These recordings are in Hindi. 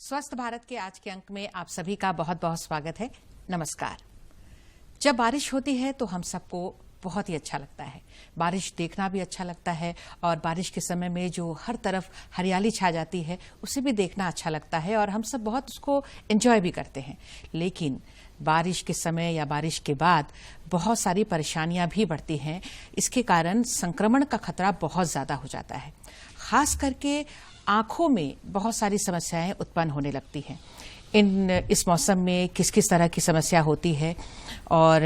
स्वस्थ भारत के आज के अंक में आप सभी का बहुत बहुत स्वागत है। नमस्कार। जब बारिश होती है तो हम सबको बहुत ही अच्छा लगता है। बारिश देखना भी अच्छा लगता है और बारिश के समय में जो हर तरफ हरियाली छा जाती है उसे भी देखना अच्छा लगता है और हम सब बहुत उसको एंजॉय भी करते हैं। लेकिन बारिश के समय या बारिश के बाद बहुत सारी परेशानियां भी बढ़ती हैं। इसके कारण संक्रमण का खतरा बहुत ज्यादा हो जाता है। खास करके आंखों में बहुत सारी समस्याएं उत्पन्न होने लगती हैं। इस मौसम में किस किस तरह की समस्या होती है और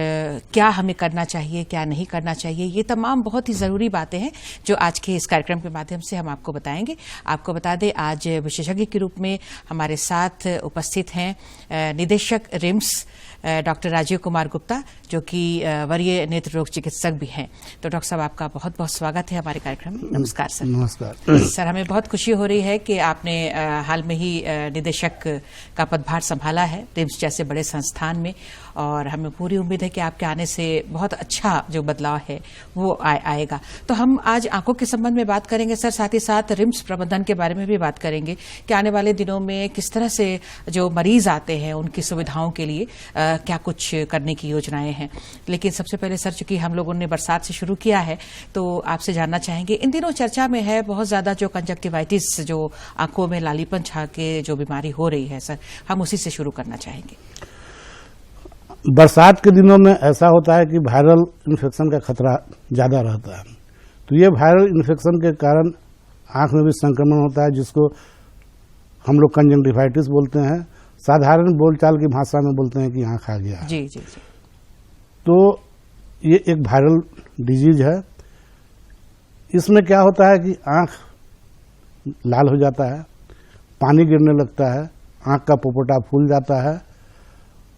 क्या हमें करना चाहिए, क्या नहीं करना चाहिए, ये तमाम बहुत ही ज़रूरी बातें हैं जो आज के इस कार्यक्रम के माध्यम से हम आपको बताएंगे। आपको बता दें, आज विशेषज्ञ के रूप में हमारे साथ उपस्थित हैं निदेशक रिम्स डॉक्टर राजीव कुमार गुप्ता, जो कि वरीय नेत्र रोग चिकित्सक भी हैं। तो डॉक्टर साहब, आपका बहुत बहुत स्वागत है हमारे कार्यक्रम में। नमस्कार सर। नमस्कार सर, हमें बहुत खुशी हो रही है कि आपने हाल में ही निदेशक का पदभार संभाला है रिम्स जैसे बड़े संस्थान में, और हमें पूरी उम्मीद है कि आपके आने से बहुत अच्छा जो बदलाव है वो आएगा। तो हम आज आंखों के संबंध में बात करेंगे सर, साथ ही साथ रिम्स प्रबंधन के बारे में भी बात करेंगे कि आने वाले दिनों में किस तरह से जो मरीज आते हैं उनकी सुविधाओं के लिए क्या कुछ करने की योजनाएं हैं। लेकिन सबसे पहले सर, चूंकि हम लोगों ने बरसात से शुरू किया है तो आपसे जानना चाहेंगे, इन दिनों चर्चा में है बहुत ज्यादा जो कंजक्टिवाइटिस, जो आंखों में लालीपन छा के जो बीमारी हो रही है सर, हम उसी से शुरू करना चाहेंगे। बरसात के दिनों में ऐसा होता है कि वायरल इन्फेक्शन का खतरा ज़्यादा रहता है। तो ये वायरल इन्फेक्शन के कारण आँख में भी संक्रमण होता है, जिसको हम लोग कंजक्टिवाइटिस बोलते हैं। साधारण बोलचाल की भाषा में बोलते हैं कि आँख आ गया। जी जी जी। तो ये एक वायरल डिजीज है। इसमें क्या होता है कि आँख लाल हो जाता है, पानी गिरने लगता है, आँख का पोपटा फूल जाता है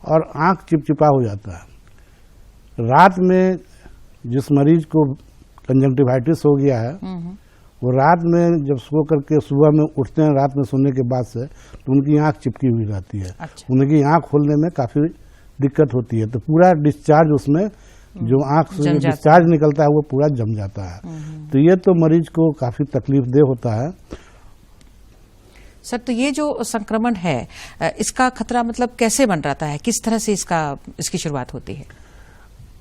और आँख चिपचिपा हो जाता है। रात में जिस मरीज को कंजक्टिवाइटिस हो गया है वो रात में जब सो करके सुबह में उठते हैं, रात में सोने के बाद से, तो उनकी आँख चिपकी हुई रहती है। अच्छा। उनकी आँख खोलने में काफ़ी दिक्कत होती है। तो पूरा डिस्चार्ज, उसमें जो आँख से डिस्चार्ज निकलता है वो पूरा जम जाता है। तो ये तो मरीज को काफ़ी तकलीफदेह होता है। सर, तो ये जो संक्रमण है इसका खतरा मतलब कैसे बन रहता है, किस तरह से इसकी शुरुआत होती है?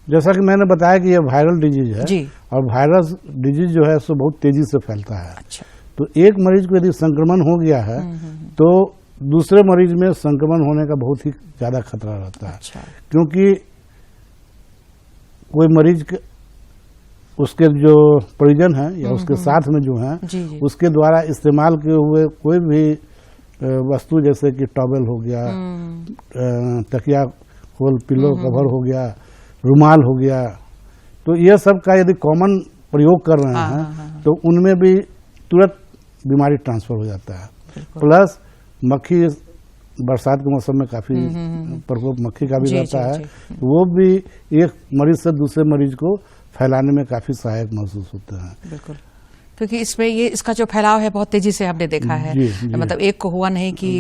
जैसा कि मैंने बताया कि ये वायरल डिजीज है जी। और वायरस डिजीज जो है सो बहुत तेजी से फैलता है। अच्छा। तो एक मरीज को यदि संक्रमण हो गया है तो दूसरे मरीज में संक्रमण होने का बहुत ही ज्यादा खतरा रहता है। अच्छा। क्योंकि कोई मरीज उसके जो परिजन हैं या उसके साथ में जो हैं, उसके द्वारा इस्तेमाल किए हुए कोई भी वस्तु, जैसे कि टॉवेल हो गया, तकिया खोल, पिलो कवर हो गया, रुमाल हो गया, तो ये सब का यदि कॉमन प्रयोग कर रहे हैं तो उनमें भी तुरंत बीमारी ट्रांसफर हो जाता है। प्लस मक्खी, बरसात के मौसम में काफी प्रकोप मक्खी का भी रहता है, वो भी एक मरीज से दूसरे मरीज को फैलाने में काफी सहायक महसूस होते हैं। बिल्कुल, क्योंकि इसमें इसका जो फैलाव है बहुत तेजी से हमने देखा है। जी। मतलब एक को हुआ नहीं कि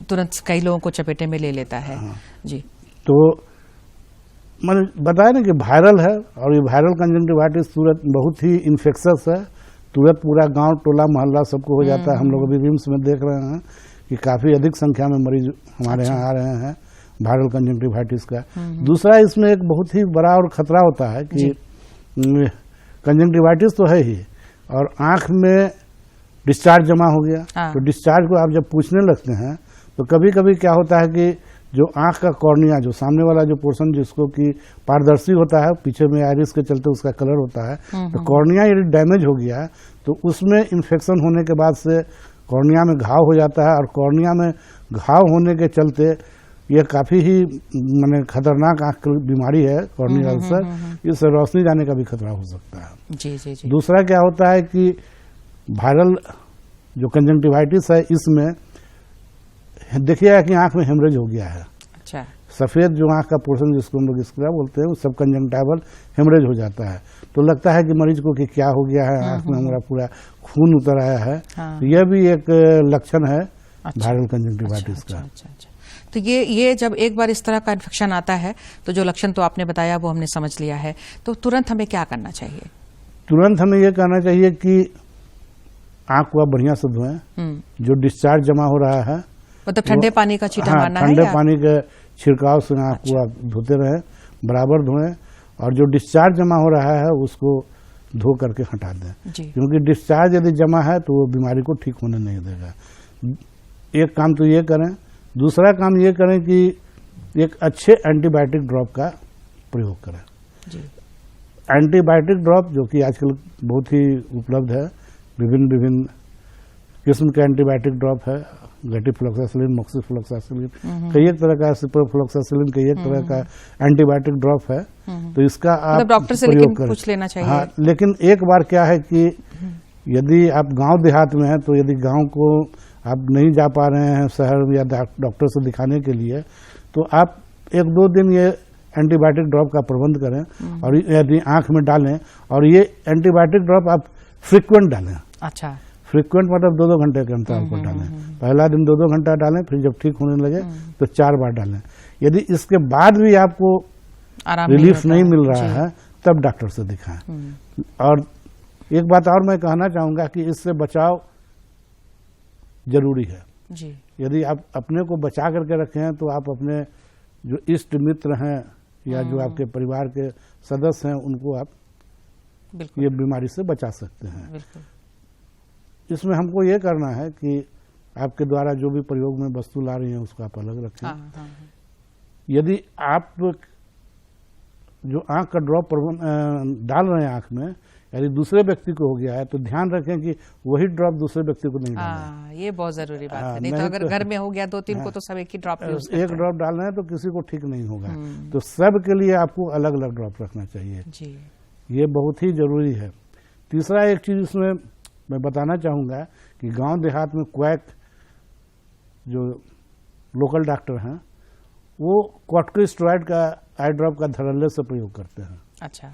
तुरंत कई लोगों को चपेटे में ले लेता है। जी। तो मैंने बताया ना कि वायरल है, और ये वायरल कंजक्टिवाइटिस तुरंत बहुत ही इन्फेक्शस है, तुरंत पूरा गांव टोला मोहल्ला सबको हो जाता है। हम लोग अभी रिम्स में देख रहे हैं कि काफी अधिक संख्या में मरीज हमारे यहाँ आ रहे हैं वायरल कंजक्टिवाइटिस का। दूसरा, इसमें एक बहुत ही बड़ा और खतरा होता है कि कंजक्टिवाइटिस तो है ही, और आंख में डिस्चार्ज जमा हो गया। तो डिस्चार्ज को आप जब पूछने लगते हैं तो कभी कभी क्या होता है कि जो आंख का कॉर्निया, जो सामने वाला जो पोर्शन जिसको कि पारदर्शी होता है, पीछे में आइरिस के चलते उसका कलर होता है, तो कॉर्निया यदि डैमेज हो गया है तो उसमें इन्फेक्शन होने के बाद से कॉर्निया में घाव हो जाता है, और कॉर्निया में घाव होने के चलते ये काफ़ी ही माने खतरनाक आँख की बीमारी है कॉर्नियल अल्सर। इससे रोशनी जाने का भी खतरा हो सकता है। जी जी जी। दूसरा क्या होता है कि वायरल जो कंजक्टिवाइटिस है, इसमें देखिएगा कि आँख में हेमरेज हो गया है। अच्छा। सफ़ेद जो आँख का पोर्शन जिसको हम लोग स्क्रा बोलते हैं, वो सब कंजक्टिवल हेमरेज हो जाता है। तो लगता है कि मरीज को कि क्या हो गया है, आँख में हमारा पूरा खून उतर आया है। तो यह भी एक लक्षण है वायरल कंजक्टिवाइटिस का। तो ये जब एक बार इस तरह का इन्फेक्शन आता है तो जो लक्षण तो आपने बताया वो हमने समझ लिया है, तो तुरंत हमें क्या करना चाहिए? तुरंत हमें ये करना चाहिए कि आँख को आप बढ़िया से धोएं। जो डिस्चार्ज जमा हो रहा है मतलब ठंडे पानी का छींटा मारना है? ठंडे पानी के छिड़काव से आँख को आप धोते रहें, बराबर धोएं, और जो डिस्चार्ज जमा हो रहा है उसको धो करके हटा दें, क्योंकि डिस्चार्ज यदि जमा है तो वो बीमारी को ठीक होने नहीं देगा। एक काम तो ये करें, दूसरा काम ये करें कि एक अच्छे एंटीबायोटिक ड्रॉप का प्रयोग करें। एंटीबायोटिक ड्रॉप जो कि आजकल बहुत ही उपलब्ध है, विभिन्न किस्म के एंटीबायोटिक ड्रॉप है, गेटिफ्लॉक्सासिलिन, मोक्सिफ्लॉक्सासिलिन, कई एक तरह का, सिप्रोफ्लॉक्सासिलिन, कई एक तरह का एंटीबायोटिक ड्रॉप है। तो इसका आप डॉक्टर से लेकिन पूछ लेना चाहिए। हाँ, लेकिन एक बार क्या है कि यदि आप गांव देहात में हैं, तो यदि गांव को आप नहीं जा पा रहे हैं शहर या डॉक्टर से दिखाने के लिए, तो आप 1-2 दिन ये एंटीबायोटिक ड्रॉप का प्रबंध करें और यदि आंख में डालें, और ये एंटीबायोटिक ड्रॉप आप फ्रीक्वेंट डालें। अच्छा, फ्रीक्वेंट मतलब 2-2 घंटे के अंतराल पर डालें। पहला दिन 2-2 घंटा डालें, फिर जब ठीक होने लगे तो 4 बार डालें। यदि इसके बाद भी आपको रिलीफ नहीं मिल रहा है, तब डॉक्टर से दिखाएं। और एक बात और मैं कहना चाहूंगा कि इससे बचाव जरूरी है जी। यदि आप अपने को बचा करके रखें तो आप अपने जो इष्ट मित्र हैं या जो आपके परिवार के सदस्य हैं उनको आप ये बीमारी से बचा सकते हैं। इसमें हमको ये करना है कि आपके द्वारा जो भी प्रयोग में वस्तु ला रही हैं उसको आप अलग रखें। यदि आप जो आंख का ड्रॉप डाल रहे हैं आंख में, यदि दूसरे व्यक्ति को हो गया है तो ध्यान रखें कि वही ड्रॉप दूसरे व्यक्ति को नहीं डालना है। ये बहुत जरूरी बात है। नहीं तो अगर घर में हो गया 2-3 को तो सब एक ही ड्रॉप यूज करते हैं। एक ड्रॉप डाल रहे हैं तो किसी को ठीक नहीं होगा, तो सब के लिए आपको अलग अलग ड्रॉप रखना चाहिए जी। ये बहुत ही जरूरी है। तीसरा एक चीज इसमें मैं बताना चाहूंगा कि गांव देहात में क्वैक जो लोकल डॉक्टर हैं वो कॉर्टिकोस्टेरॉइड का आई ड्रॉप का धड़ल्ले से प्रयोग करते हैं। अच्छा,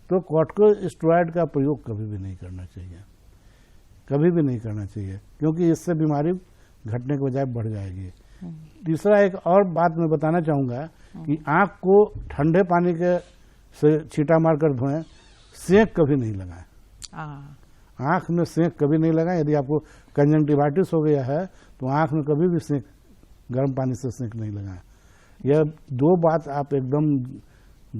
तो कॉर्टिकोस्टेरॉइड का प्रयोग कभी भी नहीं करना चाहिए, कभी भी नहीं करना चाहिए, क्योंकि इससे बीमारी घटने के बजाय बढ़ जाएगी। तीसरा एक और बात मैं बताना चाहूंगा कि आंख को ठंडे पानी के से छींटा मारकर धोएं, सेंक कभी नहीं लगाएं। आंख में सेंक कभी नहीं लगाएं। यदि आपको कंजंक्टिवाइटिस हो गया है तो आंख में कभी भी सेंक, गर्म पानी से सेंक नहीं लगाएं। यह 2 बात आप एकदम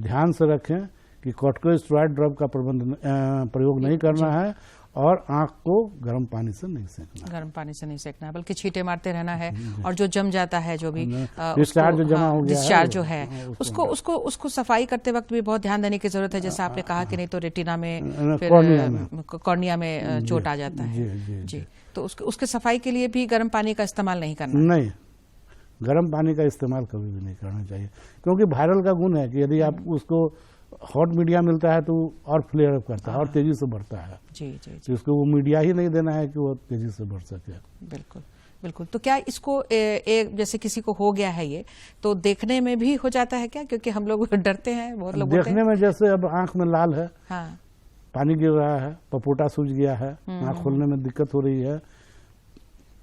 ध्यान से रखें कि कॉर्टिकोस्टेरॉइड ड्रॉप का प्रयोग नहीं करना है और आंख को गर्म पानी से नहीं सेकना। गर्म पानी से नहीं सेकना है, बल्कि छींटे मारते रहना है। और जो जम जाता है, जो भी डिस्चार्ज जमा हो गया, डिस्चार्ज जो है उसको सफाई करते वक्त भी बहुत ध्यान देने की जरूरत है। जैसा आपने कहा कि नहीं तो रेटिना में, फिर कॉर्निया में चोट आ जाता है जी। तो उसके सफाई के लिए भी गर्म पानी का इस्तेमाल नहीं करना। नहीं, गर्म पानी का इस्तेमाल कभी भी नहीं करना चाहिए, क्योंकि वायरल का गुण है कि यदि आप उसको हॉट मीडिया मिलता है तो और फ्लेयर अप करता है और तेजी से बढ़ता है। जी जी, तो इसको वो मीडिया ही नहीं देना है कि वो तेजी से बढ़ सके। बिल्कुल बिल्कुल। तो क्या इसको जैसे किसी को हो गया है ये, तो देखने में भी हो जाता है क्या? क्योंकि हम लोग डरते हैं, बहुत लोग देखने में, जैसे अब आंख में लाल है, हाँ, पानी गिर रहा है, पपोटा सूज गया है, आंख खोलने में दिक्कत हो रही है,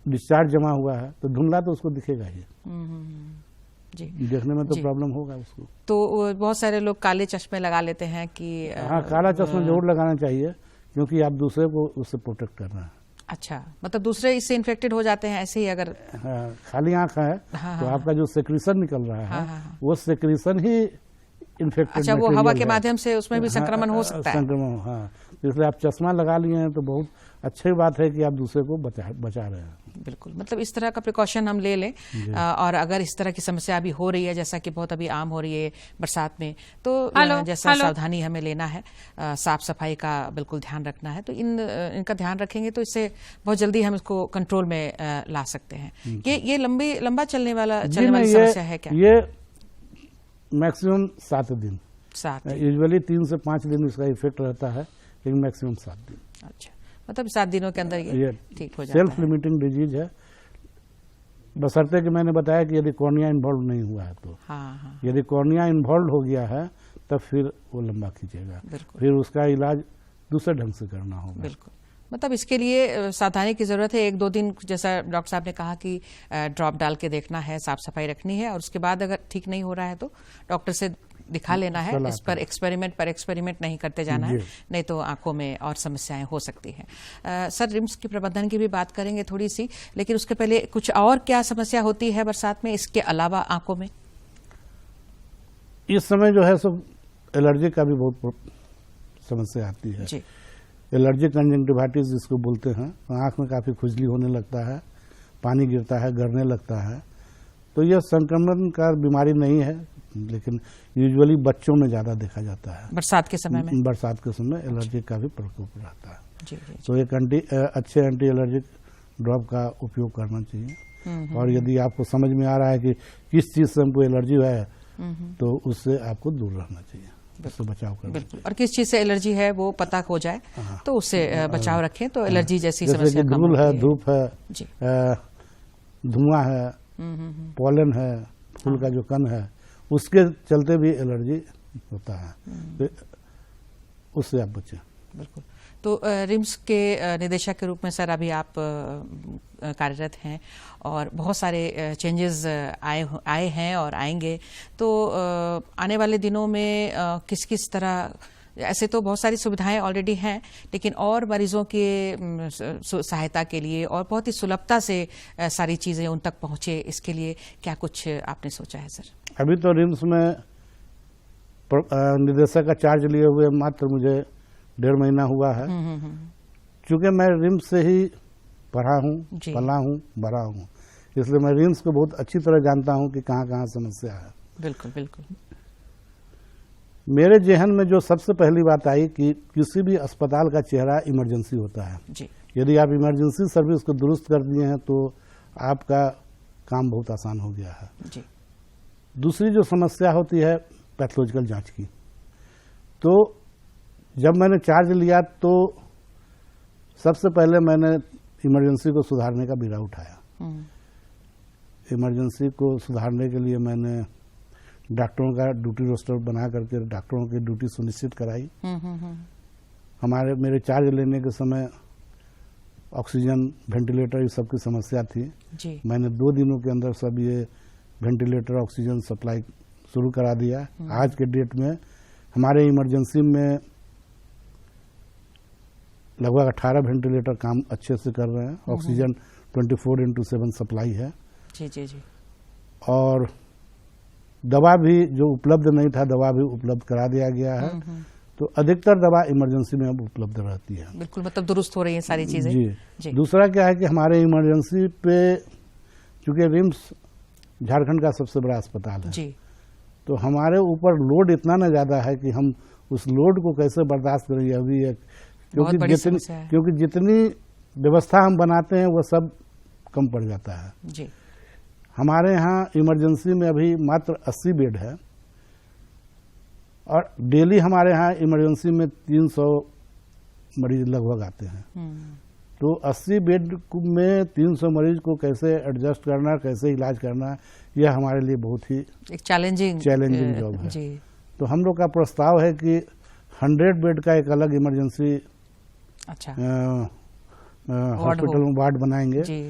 डिस्चार्ज जमा हुआ है, तो धुंधला तो उसको दिखेगा ही जी। देखने में तो प्रॉब्लम होगा उसको। तो बहुत सारे लोग काले चश्मे लगा लेते हैं कि हाँ, काला चश्मा जरूर लगाना चाहिए, क्योंकि आप दूसरे को उससे प्रोटेक्ट करना है। अच्छा, मतलब दूसरे इससे इन्फेक्टेड हो जाते हैं ऐसे ही अगर खाली आंख है तो आपका जो सेक्रीशन निकल रहा है वो सेक्रीशन ही इन्फेक्टेड। अच्छा, वो हवा के माध्यम से उसमें भी संक्रमण हो सकता है। संक्रमण, हाँ। इसलिए आप चश्मा लगा लिए हैं तो बहुत अच्छी बात है कि आप दूसरे को बचा रहे हैं। बिल्कुल, मतलब इस तरह का प्रिकॉशन हम ले लें। और अगर इस तरह की समस्या अभी हो रही है, जैसा कि बहुत अभी आम हो रही है बरसात में, तो जैसा सावधानी हमें लेना है, साफ सफाई का बिल्कुल ध्यान रखना है। तो इनका ध्यान रखेंगे तो इससे बहुत जल्दी हम इसको कंट्रोल में ला सकते हैं। ये लंबा चलने वाली समस्या है क्या? ये मैक्सिमम 7 दिन, यूजुअली 3 से 5 दिन इसका इफेक्ट रहता है, लेकिन मैक्सिमम 7 दिन। अच्छा, मतलब 7 दिनों के अंदर ये ठीक हो जाता है। सेल्फ लिमिटिंग डिजीज है, बशर्ते कि मैंने बताया कि यदि कॉर्निया इन्वॉल्व नहीं हुआ है तो। हाँ। यदि कॉर्निया इन्वॉल्व हो गया है तब फिर वो लंबा खींचेगा, फिर उसका इलाज दूसरे ढंग से करना होगा। बिल्कुल, मतलब इसके लिए सावधानी की जरूरत है। 1-2 दिन, जैसा डॉक्टर साहब ने कहा कि ड्रॉप डाल के देखना है, साफ सफाई रखनी है, और उसके बाद अगर ठीक नहीं हो रहा है तो डॉक्टर से दिखा लेना है, इस पर एक्सपेरिमेंट नहीं करते जाना है, नहीं तो आंखों में और समस्याएं हो सकती हैं। सर, रिम्स की प्रबंधन की भी बात करेंगे थोड़ी सी, लेकिन उसके पहले कुछ और क्या समस्या होती है बरसात में इसके अलावा आंखों में? इस समय जो है सब एलर्जी का भी बहुत समस्या आती है जी। एलर्जी कंजंक्टिवाइटिस जिसको बोलते हैं, आंख में काफ़ी खुजली होने लगता है, पानी गिरता है, गरने लगता है। तो यह संक्रमण का बीमारी नहीं है, लेकिन यूजुअली बच्चों में ज़्यादा देखा जाता है बरसात के समय एलर्जी का भी प्रकोप रहता है जी, जी, तो एक अच्छे एंटी एलर्जिक ड्रॉप का उपयोग करना चाहिए। और यदि आपको समझ में आ रहा है कि किस चीज़ से हमको एलर्जी है तो उससे आपको दूर रहना चाहिए, उससे बचाव करना चाहिए। और किस चीज़ से एलर्जी है वो पता हो जाए तो उससे बचाव रखें, तो एलर्जी जैसी समस्या कम होती है। धूल है, धूप है, धुआं है, पॉलन है, फूल का जो कण है, उसके चलते भी एलर्जी होता है, तो उससे आप बचें। बिल्कुल। तो रिम्स के निदेशक के रूप में सर अभी आप कार्यरत हैं और बहुत सारे चेंजेस आए हैं और आएंगे, तो आने वाले दिनों में किस किस तरह, ऐसे तो बहुत सारी सुविधाएं ऑलरेडी हैं, लेकिन और मरीजों की सहायता के लिए और बहुत ही सुलभता से सारी चीज़ें उन तक पहुंचे, इसके लिए क्या कुछ आपने सोचा है सर? अभी तो रिम्स में निदेशक का चार्ज लिए हुए मात्र मुझे 1.5 महीना हुआ है। चूँकि मैं रिम्स से ही पढ़ा हूँ, पला हूँ, बड़ा हूँ, इसलिए मैं रिम्स को बहुत अच्छी तरह जानता हूँ कि कहाँ कहाँ समस्या है। बिल्कुल बिल्कुल। मेरे जहन में जो सबसे पहली बात आई कि किसी भी अस्पताल का चेहरा इमरजेंसी होता है जी। यदि आप इमरजेंसी सर्विस को दुरुस्त कर दिए हैं तो आपका काम बहुत आसान हो गया है जी। दूसरी जो समस्या होती है पैथोलॉजिकल जांच की, तो जब मैंने चार्ज लिया तो सबसे पहले मैंने इमरजेंसी को सुधारने का बीड़ा उठाया। इमरजेंसी को सुधारने के लिए मैंने डॉक्टरों का ड्यूटी रोस्टर बना करके डॉक्टरों की ड्यूटी सुनिश्चित कराई। मेरे चार्ज लेने के समय ऑक्सीजन, वेंटिलेटर, ये सब की समस्या थी जी। मैंने 2 दिनों के अंदर सब ये वेंटिलेटर, ऑक्सीजन सप्लाई शुरू करा दिया। आज के डेट में हमारे इमरजेंसी में लगभग 18 वेंटिलेटर काम अच्छे से कर रहे हैं। ऑक्सीजन 24/7 सप्लाई है जी जी जी। और दवा भी जो उपलब्ध नहीं था, दवा भी उपलब्ध करा दिया गया है। तो अधिकतर दवा इमरजेंसी में अब उपलब्ध रहती है। बिल्कुल, मतलब दुरुस्त हो रही है सारी चीजें जी। दूसरा क्या है कि हमारे इमरजेंसी पे, चूंकि रिम्स झारखंड का सबसे बड़ा अस्पताल है जी, तो हमारे ऊपर लोड इतना ना ज्यादा है कि हम उस लोड को कैसे बर्दाश्त करेंगे। अभी क्योंकि जितनी व्यवस्था हम बनाते हैं वो सब कम पड़ जाता है जी। हमारे यहाँ इमरजेंसी में अभी मात्र 80 बेड है और डेली हमारे यहाँ इमरजेंसी में 300 मरीज लगभग आते हैं। तो 80 बेड में 300 मरीज को कैसे एडजस्ट करना, कैसे इलाज करना, यह हमारे लिए बहुत ही एक चैलेंजिंग जॉब है जी। तो हम लोग का प्रस्ताव है कि 100 बेड का एक अलग इमरजेंसी हॉस्पिटल में वार्ड बनाएंगे जी।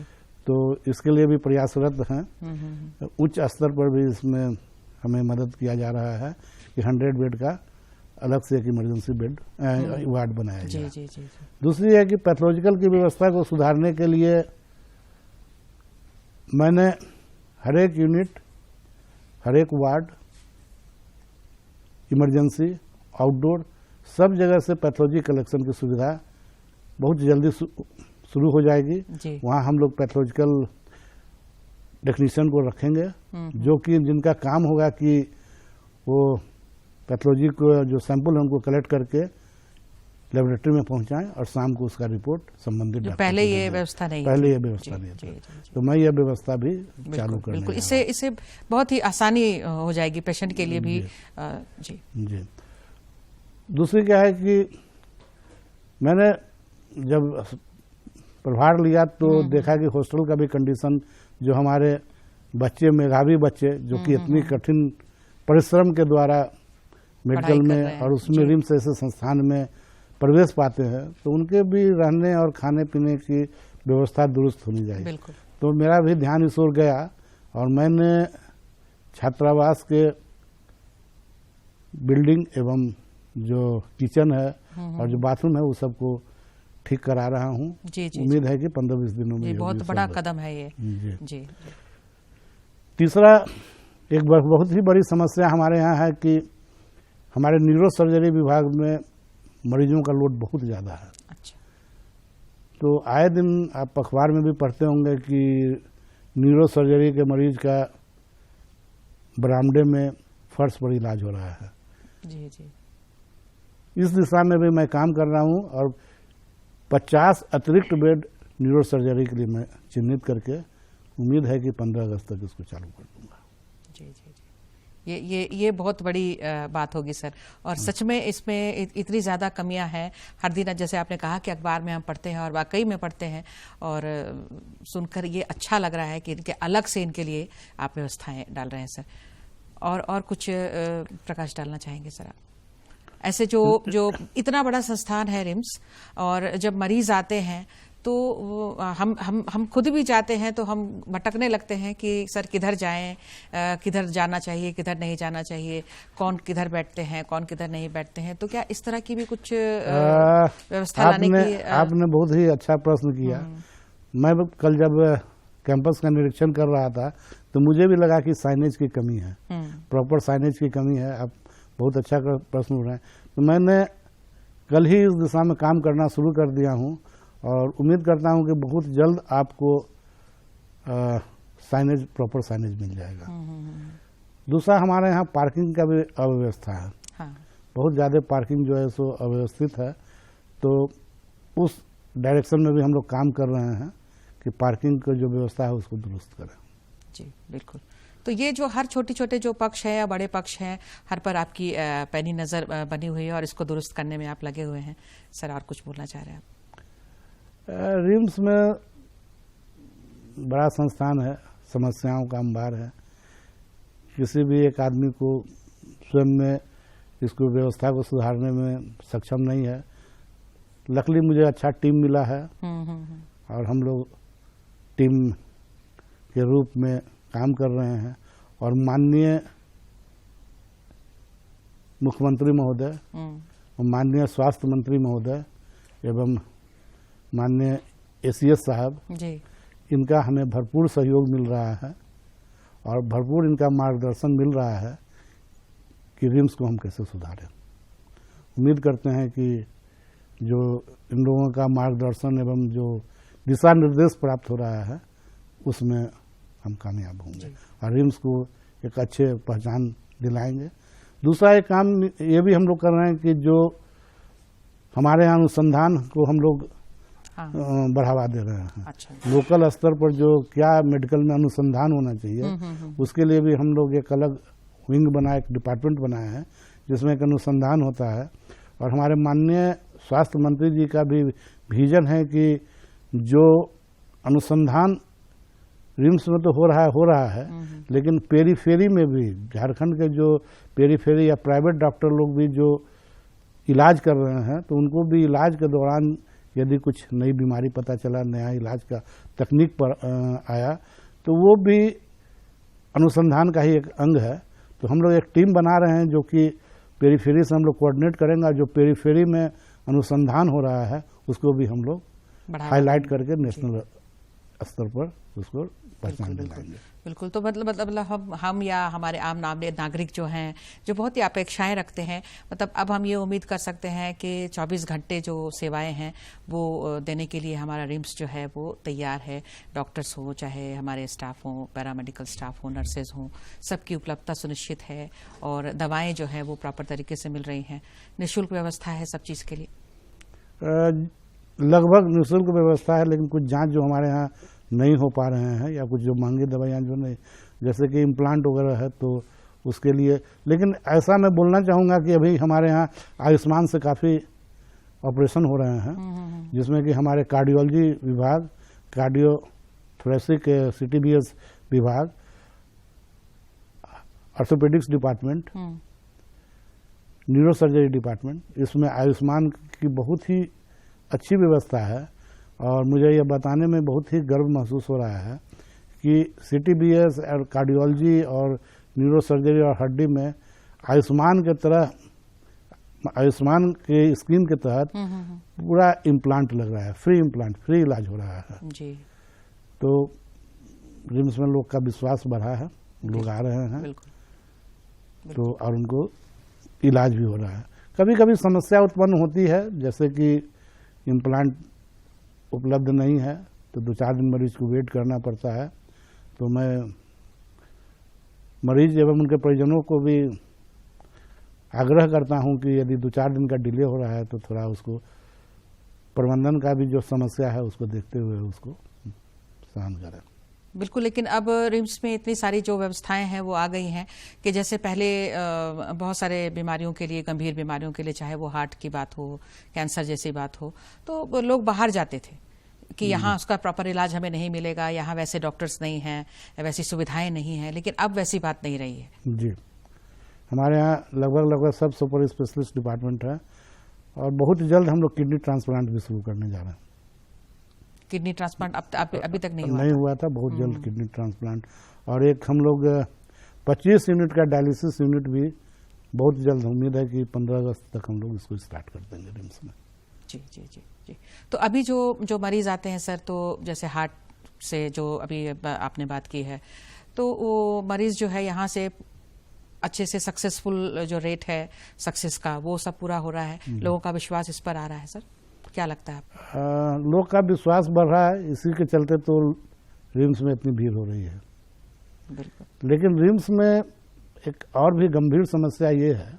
तो इसके लिए भी प्रयासरत हैं। उच्च स्तर पर भी इसमें हमें मदद किया जा रहा है कि 100 बेड का अलग से एक इमरजेंसी बेड वार्ड बनाया जाए। दूसरी है कि पैथोलॉजिकल की व्यवस्था को सुधारने के लिए मैंने हर एक यूनिट, हर एक वार्ड, इमरजेंसी, आउटडोर सब जगह से पैथोलॉजी कलेक्शन की सुविधा बहुत जल्दी शुरू हो जाएगी। वहाँ हम लोग पैथोलॉजिकल टेक्नीशियन को रखेंगे जो कि जिनका काम होगा कि वो पैथोलॉजी को जो सैंपल है उनको कलेक्ट करके लेबोरेटरी में पहुंचाएं और शाम को उसका रिपोर्ट संबंधित डॉक्टर पहले ये व्यवस्था नहीं थी। तो मैं ये व्यवस्था भी चालू करने बिल्कुल, इससे बहुत ही आसानी हो जाएगी पेशेंट के लिए भी जी। दूसरी क्या है कि मैंने जब प्रभार लिया तो देखा कि हॉस्टल का भी कंडीशन, जो हमारे बच्चे, मेधावी बच्चे जो कि इतनी कठिन परिश्रम के द्वारा मेडिकल में और उसमें रिम्स ऐसे संस्थान में प्रवेश पाते हैं, तो उनके भी रहने और खाने पीने की व्यवस्था दुरुस्त होनी चाहिए। तो मेरा भी ध्यान इस ओर गया और मैंने छात्रावास के बिल्डिंग एवं जो किचन है और जो बाथरूम है वो सबको ठीक करा रहा हूँ। उम्मीद है कि 15-20 दिनों में। बहुत बड़ा कदम है ये। जी। तीसरा एक बहुत ही बड़ी समस्या हमारे यहाँ है कि हमारे न्यूरो सर्जरी विभाग में मरीजों का लोड बहुत ज़्यादा है। अच्छा। तो आए दिन आप अखबार में भी पढ़ते होंगे कि न्यूरो सर्जरी के मरीज का बरामदे में फर्श पर इलाज हो रहा है। जी जी। इस दिशा में भी मैं काम कर रहा हूँ और 50 अतिरिक्त बेड न्यूरो सर्जरी के लिए मैं चिन्हित करके उम्मीद है कि 15 अगस्त तक इसको चालू कर दूंगा। जी जी जी। ये बहुत बड़ी बात होगी सर। और सच में इसमें इतनी ज़्यादा कमियां हैं हर दिन, जैसे आपने कहा कि अखबार में हम पढ़ते हैं और वाकई में पढ़ते हैं, और सुनकर ये अच्छा लग रहा है कि इनके अलग से इनके लिए आप व्यवस्थाएं डाल रहे हैं सर। और कुछ प्रकाश डालना चाहेंगे सर आप? ऐसे जो इतना बड़ा संस्थान है रिम्स, और जब मरीज आते हैं तो हम खुद भी जाते हैं तो हम भटकने लगते हैं कि सर किधर जाएं, किधर जाना चाहिए, किधर नहीं जाना चाहिए, कौन किधर बैठते हैं, कौन किधर नहीं बैठते हैं। तो क्या इस तरह की भी कुछ व्यवस्था लाने की? आपने बहुत ही अच्छा प्रश्न किया। मैं कल जब कैंपस का निरीक्षण कर रहा था तो मुझे भी लगा कि साइनेज की कमी है, प्रॉपर साइनेज की कमी है। आप बहुत अच्छा प्रश्न उठ रहे हैं। तो मैंने कल ही इस दिशा में काम करना शुरू कर दिया हूँ और उम्मीद करता हूँ कि बहुत जल्द आपको साइनेज, प्रॉपर साइनेज मिल जाएगा। दूसरा, हमारे यहाँ पार्किंग का भी अव्यवस्था है। हाँ। बहुत ज़्यादा पार्किंग जो है सो अव्यवस्थित है, तो उस डायरेक्शन में भी हम लोग काम कर रहे हैं कि पार्किंग की जो व्यवस्था है उसको दुरुस्त करें। जी बिल्कुल। तो ये जो हर छोटे जो पक्ष है या बड़े पक्ष हैं, हर पर आपकी पैनी नज़र बनी हुई है और इसको दुरुस्त करने में आप लगे हुए हैं। सर और कुछ बोलना चाह रहे हैं आप? रिम्स में बड़ा संस्थान है, समस्याओं का अंबार है। किसी भी एक आदमी को स्वयं में इसको व्यवस्था को सुधारने में सक्षम नहीं है। लकीली मुझे अच्छा टीम मिला है और हम लोग टीम के रूप में काम कर रहे हैं। और माननीय मुख्यमंत्री महोदय और माननीय स्वास्थ्य मंत्री महोदय एवं माननीय एसीएस साहब जी, इनका हमें भरपूर सहयोग मिल रहा है और भरपूर इनका मार्गदर्शन मिल रहा है कि रिम्स को हम कैसे सुधारें। उम्मीद करते हैं कि जो इन लोगों का मार्गदर्शन एवं जो दिशा निर्देश प्राप्त हो रहा है उसमें हम कामयाब होंगे और रिम्स को एक अच्छे पहचान दिलाएंगे। दूसरा एक काम ये भी हम लोग कर रहे हैं कि जो हमारे यहाँ अनुसंधान को हम लोग बढ़ावा दे रहे हैं। अच्छा। लोकल स्तर पर जो क्या मेडिकल में अनुसंधान होना चाहिए उसके लिए भी हम लोग एक अलग विंग बनाया, एक डिपार्टमेंट बनाया है जिसमें एक अनुसंधान होता है। और हमारे माननीय स्वास्थ्य मंत्री जी का भी विजन है कि जो अनुसंधान रिम्स में तो हो रहा है लेकिन पेरीफेरी में भी, झारखंड के जो पेरीफेरी या प्राइवेट डॉक्टर लोग भी जो इलाज कर रहे हैं तो उनको भी इलाज के दौरान यदि कुछ नई बीमारी पता चला, नया इलाज का तकनीक पर आया तो वो भी अनुसंधान का ही एक अंग है। तो हम लोग एक टीम बना रहे हैं जो कि पेरीफेरी से हम लोग कोऑर्डिनेट करेंगे और जो पेरीफेरी में अनुसंधान हो रहा है उसको भी हम लोग हाईलाइट करके नेशनल स्तर पर उसको पहचान दिलाएंगे। बिल्कुल। तो मतलब हम या हमारे आम नागरिक जो हैं, जो बहुत ही अपेक्षाएं रखते हैं, मतलब अब हम ये उम्मीद कर सकते हैं कि 24 घंटे जो सेवाएं हैं वो देने के लिए हमारा रिम्स जो है वो तैयार है। डॉक्टर्स हो, चाहे हमारे स्टाफ हो, पैरामेडिकल स्टाफ हो, नर्सेज हों, सबकी उपलब्धता सुनिश्चित है और दवाएं जो हैं वो प्रॉपर तरीके से मिल रही हैं। निःशुल्क व्यवस्था है सब चीज़ के लिए? लगभग निःशुल्क व्यवस्था है, लेकिन कुछ जांच जो हमारे यहाँ नहीं हो पा रहे हैं या कुछ जो महंगी दवाइयाँ जो नहीं, जैसे कि इम्प्लांट वगैरह है तो उसके लिए। लेकिन ऐसा मैं बोलना चाहूँगा कि अभी हमारे यहाँ आयुष्मान से काफ़ी ऑपरेशन हो रहे हैं जिसमें कि हमारे कार्डियोलॉजी विभाग, कार्डियोथोरेसिक CTBS विभाग, orthopaedics department, neuro surgery department, इसमें आयुष्मान की बहुत ही अच्छी व्यवस्था है। और मुझे यह बताने में बहुत ही गर्व महसूस हो रहा है कि CTBS और कार्डियोलॉजी और न्यूरो सर्जरी और हड्डी में आयुष्मान के तरह, आयुष्मान के स्कीम के तहत पूरा इम्प्लांट लग रहा है, फ्री इम्प्लांट, फ्री इलाज हो रहा है जी। तो रिम्स में लोग का विश्वास बढ़ा है, लोग आ रहे हैं तो और उनको इलाज भी हो रहा है। कभी कभी समस्या उत्पन्न होती है, जैसे कि इम्प्लांट उपलब्ध नहीं है तो 2-4 दिन मरीज को वेट करना पड़ता है। तो मैं मरीज एवं उनके परिजनों को भी आग्रह करता हूं कि यदि 2-4 दिन का डिले हो रहा है तो थोड़ा उसको प्रबंधन का भी जो समस्या है उसको देखते हुए उसको सहन करें। बिल्कुल, लेकिन अब रिम्स में इतनी सारी जो व्यवस्थाएं हैं वो आ गई हैं कि जैसे पहले बहुत सारे बीमारियों के लिए, गंभीर बीमारियों के लिए, चाहे वो हार्ट की बात हो, कैंसर जैसी बात हो, तो लोग बाहर जाते थे कि यहाँ उसका प्रॉपर इलाज हमें नहीं मिलेगा, यहाँ वैसे डॉक्टर्स नहीं हैं, वैसी सुविधाएं नहीं हैं। लेकिन अब वैसी बात नहीं रही है जी। हमारे यहाँ लगभग सब सुपर स्पेशलिस्ट डिपार्टमेंट है और बहुत जल्द हम लोग किडनी ट्रांसप्लांट भी शुरू करने जा रहे हैं। किडनी ट्रांसप्लांट अभी तक नहीं हुआ था, बहुत जल्द किडनी ट्रांसप्लांट, और एक हम लोग 25 यूनिट का डायलिसिस यूनिट भी बहुत जल्द, उम्मीद है कि 15 अगस्त तक हम लोग इसको स्टार्ट कर देंगे रिम्स में। जी जी जी जी। तो अभी जो मरीज आते हैं सर, तो जैसे हार्ट से जो अभी आपने बात की है, तो वो मरीज जो है यहाँ से अच्छे से सक्सेसफुल जो रेट है सक्सेस का, वो सब पूरा हो रहा है, लोगों का विश्वास इस पर आ रहा है सर, क्या लगता है आपको? लोग का विश्वास बढ़ रहा है, इसी के चलते तो रिम्स में इतनी भीड़ हो रही है। बिल्कुल। लेकिन रिम्स में एक और भी गंभीर समस्या ये है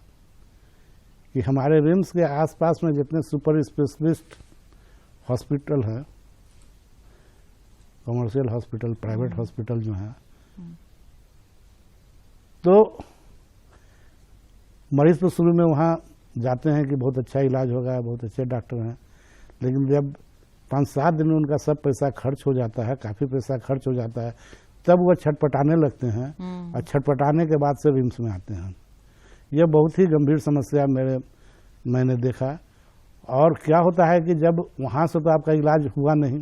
कि हमारे रिम्स के आसपास में जितने सुपर स्पेशलिस्ट हॉस्पिटल हैं, कमर्शियल हॉस्पिटल, प्राइवेट हॉस्पिटल जो हैं, तो मरीज तो शुरू में वहाँ जाते हैं कि बहुत अच्छा इलाज होगा, बहुत अच्छे डॉक्टर हैं, लेकिन जब 5-7 दिन में उनका सब पैसा खर्च हो जाता है, काफ़ी पैसा खर्च हो जाता है, तब वो छटपटाने लगते हैं और छटपटाने के बाद से रिम्स में आते हैं। यह बहुत ही गंभीर समस्या मैंने देखा। और क्या होता है कि जब वहाँ से तो आपका इलाज हुआ नहीं,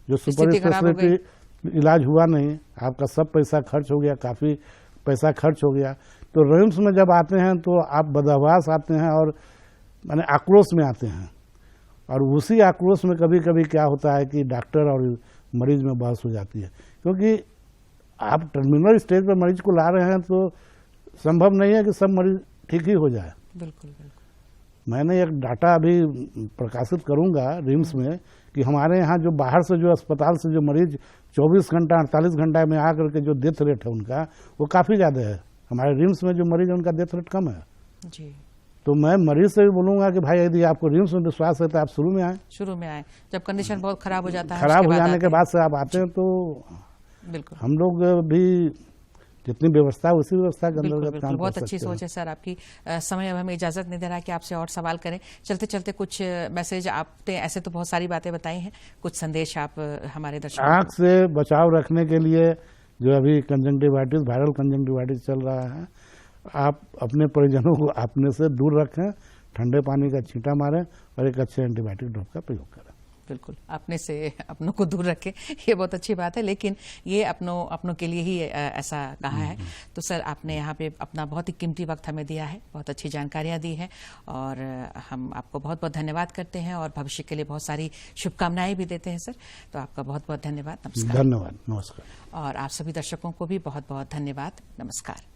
जो सुपर स्पेशलिटी इलाज हुआ नहीं, आपका सब पैसा खर्च हो गया, काफ़ी पैसा खर्च हो गया, तो रिम्स में जब आते हैं तो आप बदहवास आते हैं और माने आक्रोश में आते हैं। और उसी आक्रोश में कभी कभी क्या होता है कि डॉक्टर और मरीज में बहस हो जाती है, क्योंकि आप टर्मिनल स्टेज पर मरीज को ला रहे हैं तो संभव नहीं है कि सब मरीज ठीक ही हो जाए। बिल्कुल बिल्कुल। मैंने एक डाटा अभी प्रकाशित करूंगा रिम्स में कि हमारे यहाँ जो बाहर से जो अस्पताल से जो मरीज 24 घंटा 48 घंटा में आकर के जो डेथ रेट है उनका, वो काफ़ी ज़्यादा है। हमारे रिम्स में जो मरीज है उनका डेथ रेट कम है जी। तो मैं मरीज से भी बोलूंगा कि भाई यदि आपको रिम्स में विश्वास है तो आप शुरू में आए, जब कंडीशन बहुत खराब हो जाता है, खराब हो जाने के बाद से आप आते हैं तो बिल्कुल हम लोग भी जितनी व्यवस्था है उसी व्यवस्था के अंतर्गत काम बहुत अच्छी सोच है सर आपकी। समय अब हमें इजाजत नहीं दे रहा कि आपसे और सवाल करें, चलते चलते कुछ मैसेज, आपने ऐसे तो बहुत सारी बातें बताई हैं, कुछ संदेश आप हमारे दर्शकों। आँख से बचाव रखने के लिए जो अभी कंजंक्टिवाइटिस, वायरल कंजंक्टिवाइटिस चल रहा है, आप अपने परिजनों को अपने से दूर रखें, ठंडे पानी का छींटा मारें और एक अच्छे एंटीबायोटिक ड्रॉप का प्रयोग करें। बिल्कुल, अपने से अपनों को दूर रखें, ये बहुत अच्छी बात है, लेकिन ये अपनों के लिए ही ऐसा कहा है। तो सर आपने यहाँ पे अपना बहुत ही कीमती वक्त हमें दिया है, बहुत अच्छी जानकारियाँ दी हैं और हम आपको बहुत बहुत धन्यवाद करते हैं और भविष्य के लिए बहुत सारी शुभकामनाएं भी देते हैं सर। तो आपका बहुत बहुत धन्यवाद, नमस्कार। धन्यवाद, नमस्कार। और आप सभी दर्शकों को भी बहुत बहुत धन्यवाद, नमस्कार।